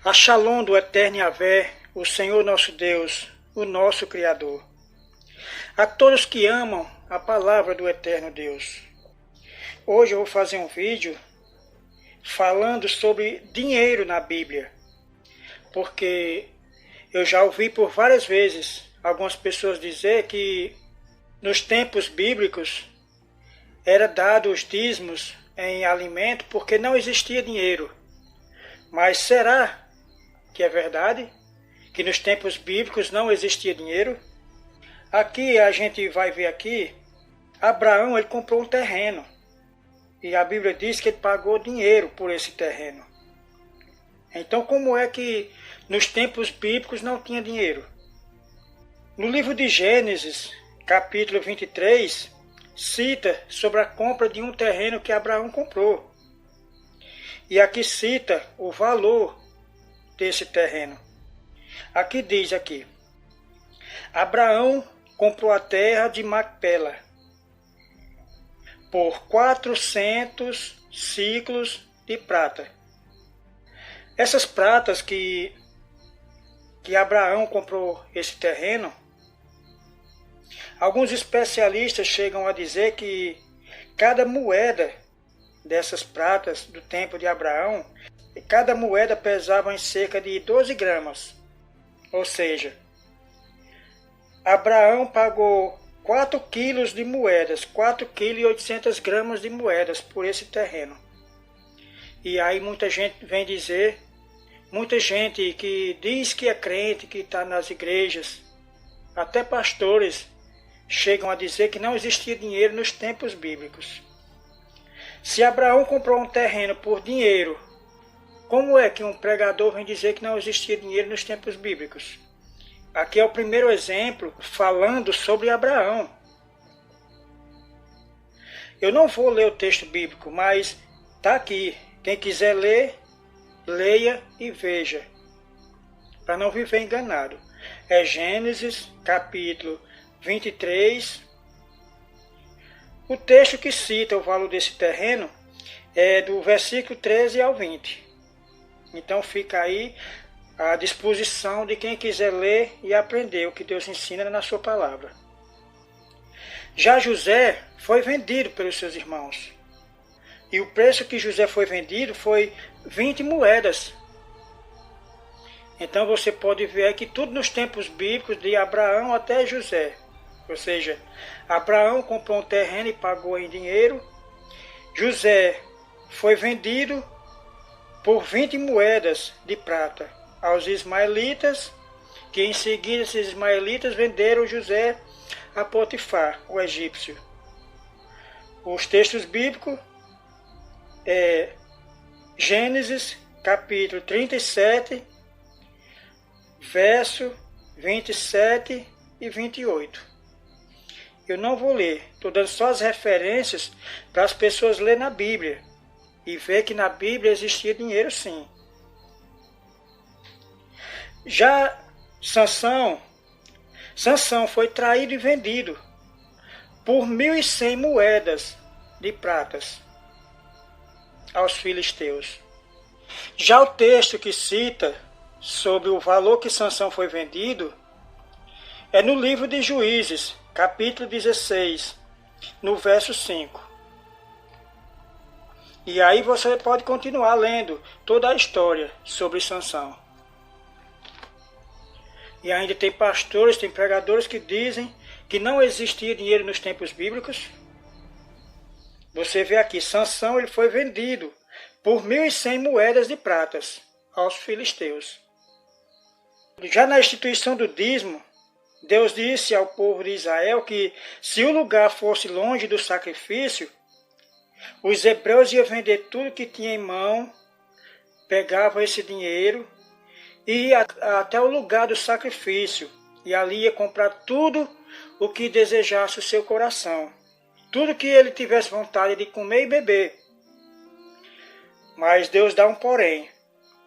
A Shalom do eterno Yahvé, o Senhor nosso Deus, o nosso Criador. A todos que amam a palavra do eterno Deus. Hoje eu vou fazer um vídeo falando sobre dinheiro na Bíblia. Porque eu já ouvi por várias vezes algumas pessoas dizer que nos tempos bíblicos era dado os dízimos em alimento porque não existia dinheiro. Mas será que é verdade? Que nos tempos bíblicos não existia dinheiro? Aqui a gente vai ver aqui, Abraão ele comprou um terreno. E a Bíblia diz que ele pagou dinheiro por esse terreno. Então como é que nos tempos bíblicos não tinha dinheiro? No livro de Gênesis, capítulo 23, cita sobre a compra de um terreno que Abraão comprou. E aqui cita o valor desse terreno. Aqui diz aqui: Abraão comprou a terra de Macpela por 400 ciclos de prata. Essas pratas que Abraão comprou esse terreno, alguns especialistas chegam a dizer que cada moeda dessas pratas do tempo de Abraão, cada moeda pesava em cerca de 12 gramas. Ou seja, Abraão pagou 4 quilos de moedas, 4 quilos e 800 gramas de moedas por esse terreno. E aí muita gente vem dizer, muita gente que diz que é crente, que está nas igrejas, até pastores, chegam a dizer que não existia dinheiro nos tempos bíblicos. Se Abraão comprou um terreno por dinheiro, como é que um pregador vem dizer que não existia dinheiro nos tempos bíblicos? Aqui é o primeiro exemplo falando sobre Abraão. Eu não vou ler o texto bíblico, mas está aqui. Quem quiser ler, leia e veja, para não viver enganado. É Gênesis, capítulo 23. O texto que cita o valor desse terreno é do versículo 13 ao 20. Então fica aí à disposição de quem quiser ler e aprender o que Deus ensina na sua palavra. Já José foi vendido pelos seus irmãos. E o preço que José foi vendido foi 20 moedas. Então você pode ver que tudo nos tempos bíblicos, de Abraão até José. Ou seja, Abraão comprou um terreno e pagou em dinheiro. José foi vendido por 20 moedas de prata aos ismaelitas, que em seguida esses ismaelitas venderam José a Potifar, o egípcio. Os textos bíblicos é Gênesis, capítulo 37, verso 27 e 28. Eu não vou ler, estou dando só as referências para as pessoas lerem na Bíblia e ver que na Bíblia existia dinheiro sim. Já Sansão foi traído e vendido por 1.100 moedas de pratas aos filisteus. Já o texto que cita sobre o valor que Sansão foi vendido é no livro de Juízes, capítulo 16, no verso 5. E aí você pode continuar lendo toda a história sobre Sansão. E ainda tem pastores, tem pregadores que dizem que não existia dinheiro nos tempos bíblicos. Você vê aqui, Sansão ele foi vendido por 1.100 moedas de pratas aos filisteus. Já na instituição do dízimo, Deus disse ao povo de Israel que se o lugar fosse longe do sacrifício, os hebreus iam vender tudo que tinha em mão, pegavam esse dinheiro e ia até o lugar do sacrifício. E ali ia comprar tudo o que desejasse o seu coração. Tudo que ele tivesse vontade de comer e beber. Mas Deus dá um porém.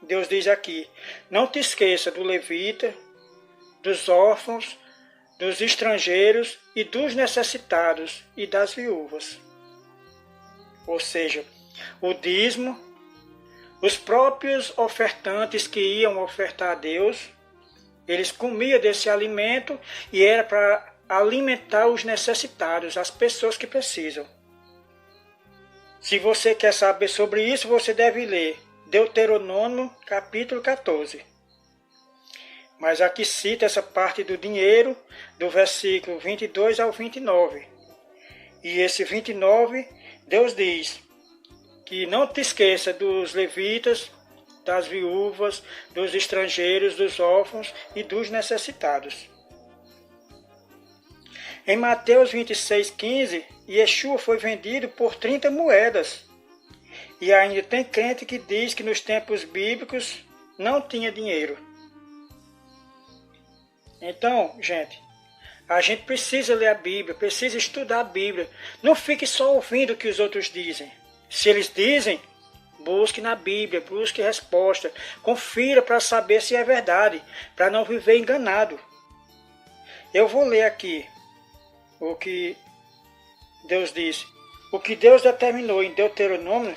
Deus diz aqui: não te esqueça do levita, dos órfãos, dos estrangeiros e dos necessitados e das viúvas. Ou seja, o dízimo Os próprios ofertantes que iam ofertar a Deus, eles comiam desse alimento e era para alimentar os necessitados, as pessoas que precisam. Se você quer saber sobre isso, você deve ler Deuteronômio capítulo 14. Mas aqui cita essa parte do dinheiro, do versículo 22 ao 29. E esse 29, Deus diz que não te esqueça dos levitas, das viúvas, dos estrangeiros, dos órfãos e dos necessitados. Em Mateus 26,15, Yeshua foi vendido por 30 moedas. E ainda tem crente que diz que nos tempos bíblicos não tinha dinheiro. Então, gente, a gente precisa ler a Bíblia, precisa estudar a Bíblia. Não fique só ouvindo o que os outros dizem. Se eles dizem, busque na Bíblia, busque resposta. Confira para saber se é verdade, para não viver enganado. Eu vou ler aqui o que Deus disse. O que Deus determinou em Deuteronômio,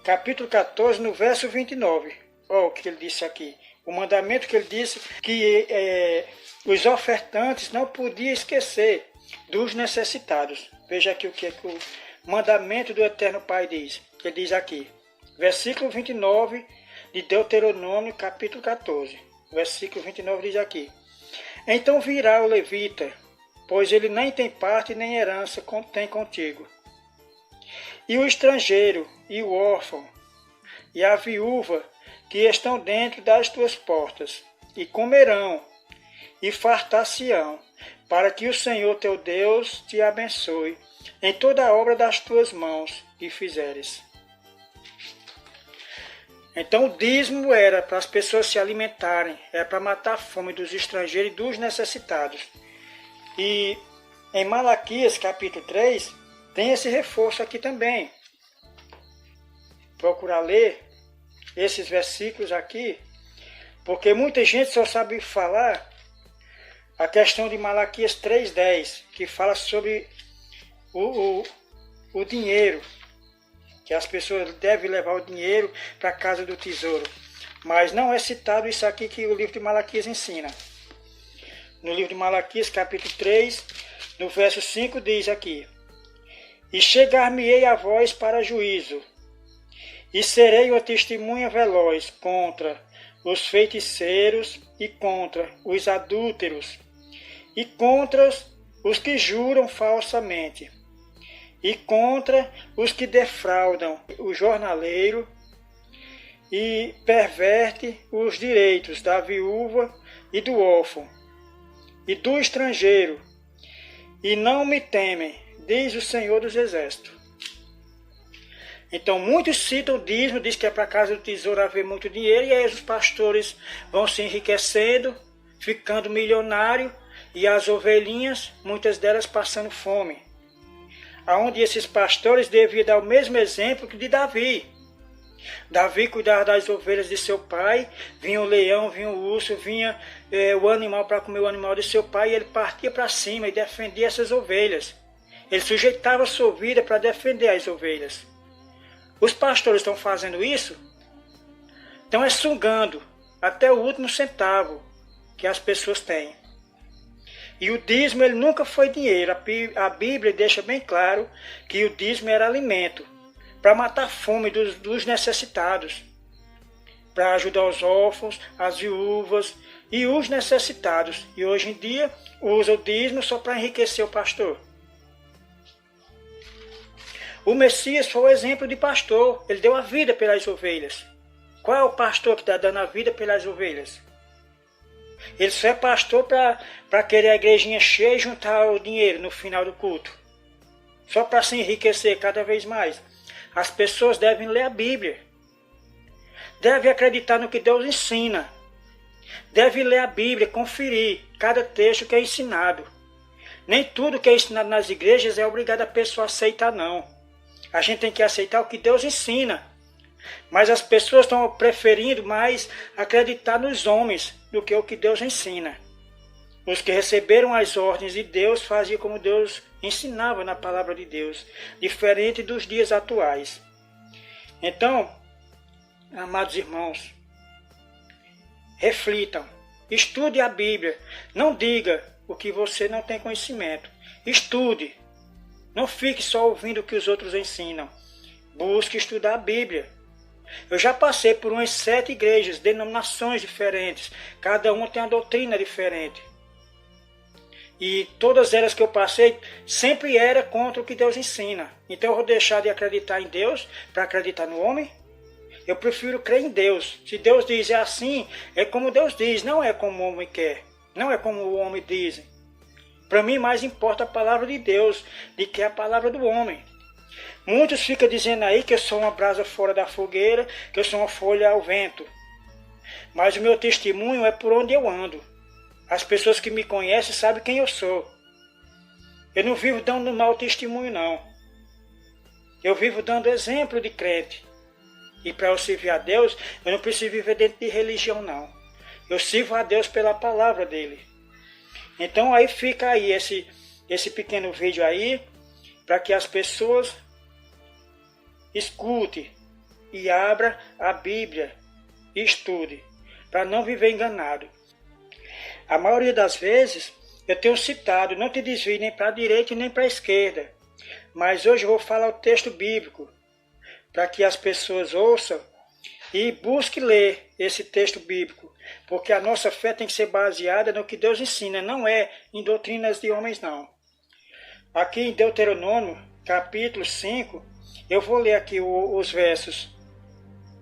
capítulo 14, no verso 29. Olha o que ele disse aqui. O mandamento que ele disse que os ofertantes não podiam esquecer dos necessitados. Veja aqui o que o mandamento do Eterno Pai diz. Ele diz aqui, versículo 29 de Deuteronômio, capítulo 14. Versículo 29 diz aqui. Então virá o levita, pois ele nem tem parte nem herança tem contigo. E o estrangeiro, e o órfão, e a viúva, que estão dentro das tuas portas, e comerão, e fartar-se-ão, para que o Senhor teu Deus te abençoe em toda a obra das tuas mãos que fizeres. Então o dízimo era para as pessoas se alimentarem, era para matar a fome dos estrangeiros e dos necessitados. E em Malaquias capítulo 3, tem esse reforço aqui também. Procurar ler esses versículos aqui, porque muita gente só sabe falar a questão de Malaquias 3,10, que fala sobre o dinheiro, que as pessoas devem levar o dinheiro para a casa do tesouro. Mas não é citado isso aqui que o livro de Malaquias ensina. No livro de Malaquias, capítulo 3, no verso 5, diz aqui: E chegar-me-ei a vós para juízo, e serei uma testemunha veloz contra os feiticeiros e contra os adúlteros, e contra os que juram falsamente, e contra os que defraudam o jornaleiro e perverte os direitos da viúva e do órfão e do estrangeiro, e não me temem, diz o Senhor dos Exércitos. Então muitos citam o dízimo, diz que é para a casa do tesouro haver muito dinheiro, e aí os pastores vão se enriquecendo, ficando milionários, e as ovelhinhas, muitas delas passando fome. Aonde esses pastores deviam dar o mesmo exemplo que de Davi. Davi cuidava das ovelhas de seu pai, vinha o leão, vinha o urso, vinha o animal para comer o animal de seu pai, e ele partia para cima e defendia essas ovelhas. Ele sujeitava a sua vida para defender as ovelhas. Os pastores estão fazendo isso? Estão sugando até o último centavo que as pessoas têm. E o dízimo ele nunca foi dinheiro. A Bíblia deixa bem claro que o dízimo era alimento, para matar a fome dos necessitados, para ajudar os órfãos, as viúvas e os necessitados. E hoje em dia usa o dízimo só para enriquecer o pastor. O Messias foi o exemplo de pastor. Ele deu a vida pelas ovelhas. Qual é o pastor que está dando a vida pelas ovelhas? Ele só é pastor para querer a igrejinha cheia e juntar o dinheiro no final do culto. Só para se enriquecer cada vez mais. As pessoas devem ler a Bíblia. Devem acreditar no que Deus ensina. Devem ler a Bíblia, conferir cada texto que é ensinado. Nem tudo que é ensinado nas igrejas é obrigado a pessoa a aceitar, não. A gente tem que aceitar o que Deus ensina. Mas as pessoas estão preferindo mais acreditar nos homens do que o que Deus ensina. Os que receberam as ordens de Deus faziam como Deus ensinava na palavra de Deus, diferente dos dias atuais. Então, amados irmãos, reflitam, estude a Bíblia, não diga o que você não tem conhecimento, estude, não fique só ouvindo o que os outros ensinam, busque estudar a Bíblia. Eu já passei por umas 7 igrejas, denominações diferentes, cada uma tem uma doutrina diferente. E todas elas que eu passei, sempre era contra o que Deus ensina. Então eu vou deixar de acreditar em Deus para acreditar no homem? Eu prefiro crer em Deus. Se Deus diz é assim, é como Deus diz, não é como o homem quer, não é como o homem diz. Para mim mais importa a palavra de Deus do que a palavra do homem. Muitos ficam dizendo aí que eu sou uma brasa fora da fogueira, que eu sou uma folha ao vento. Mas o meu testemunho é por onde eu ando. As pessoas que me conhecem sabem quem eu sou. Eu não vivo dando mau testemunho, não. Eu vivo dando exemplo de crente. E para eu servir a Deus, eu não preciso viver dentro de religião, não. Eu sirvo a Deus pela palavra dele. Então aí fica aí esse pequeno vídeo aí, para que as pessoas escute e abra a Bíblia e estude, para não viver enganado. A maioria das vezes eu tenho citado, não te desvie nem para a direita nem para a esquerda, mas hoje eu vou falar o texto bíblico, para que as pessoas ouçam e busquem ler esse texto bíblico, porque a nossa fé tem que ser baseada no que Deus ensina, não é em doutrinas de homens, não. Aqui em Deuteronômio, capítulo 5, eu vou ler aqui os versos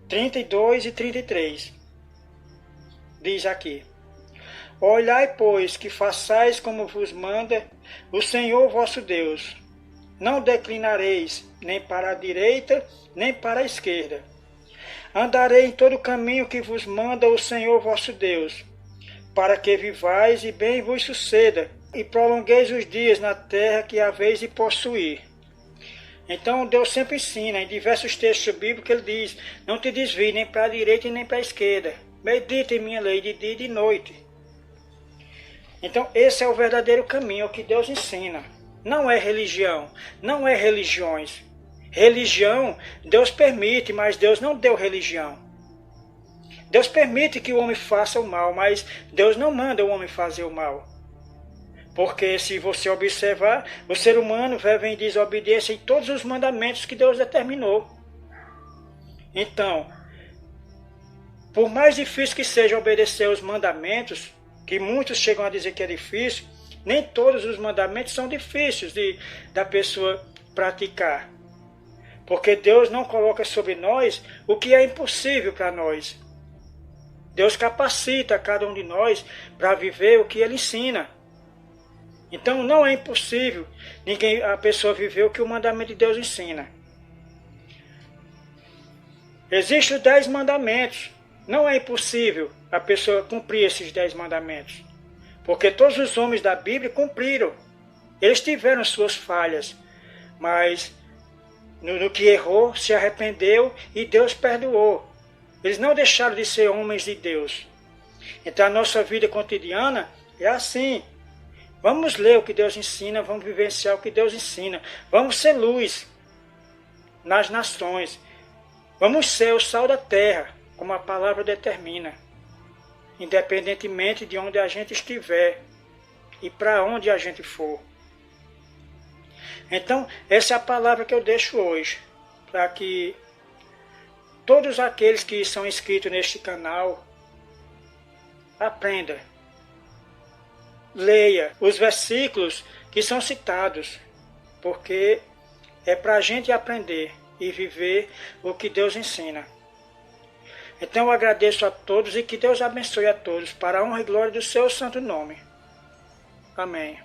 32 e 33. Diz aqui: Olhai, pois, que façais como vos manda o Senhor vosso Deus. Não declinareis nem para a direita, nem para a esquerda. Andarei em todo o caminho que vos manda o Senhor vosso Deus, para que vivais e bem vos suceda, e prolongueis os dias na terra que haveis de possuir. Então Deus sempre ensina, em diversos textos bíblicos, ele diz: não te desvie nem para a direita e nem para a esquerda. Medita em minha lei de dia e de noite. Então esse é o verdadeiro caminho, é o que Deus ensina. Não é religião, não é religiões. Religião, Deus permite, mas Deus não deu religião. Deus permite que o homem faça o mal, mas Deus não manda o homem fazer o mal. Porque se você observar, o ser humano vive em desobediência em todos os mandamentos que Deus determinou. Então, por mais difícil que seja obedecer os mandamentos, que muitos chegam a dizer que é difícil, nem todos os mandamentos são difíceis da pessoa praticar. Porque Deus não coloca sobre nós o que é impossível para nós. Deus capacita cada um de nós para viver o que Ele ensina. Então não é impossível a pessoa viver o que o mandamento de Deus ensina. Existem os 10 mandamentos. Não é impossível a pessoa cumprir esses 10 mandamentos. Porque todos os homens da Bíblia cumpriram. Eles tiveram suas falhas. Mas no que errou, se arrependeu e Deus perdoou. Eles não deixaram de ser homens de Deus. Então a nossa vida cotidiana é assim. Vamos ler o que Deus ensina, vamos vivenciar o que Deus ensina. Vamos ser luz nas nações. Vamos ser o sal da terra, como a palavra determina. Independentemente de onde a gente estiver e para onde a gente for. Então, essa é a palavra que eu deixo hoje, para que todos aqueles que são inscritos neste canal aprendam. Leia os versículos que são citados, porque é para a gente aprender e viver o que Deus ensina. Então eu agradeço a todos e que Deus abençoe a todos, para a honra e glória do seu santo nome. Amém.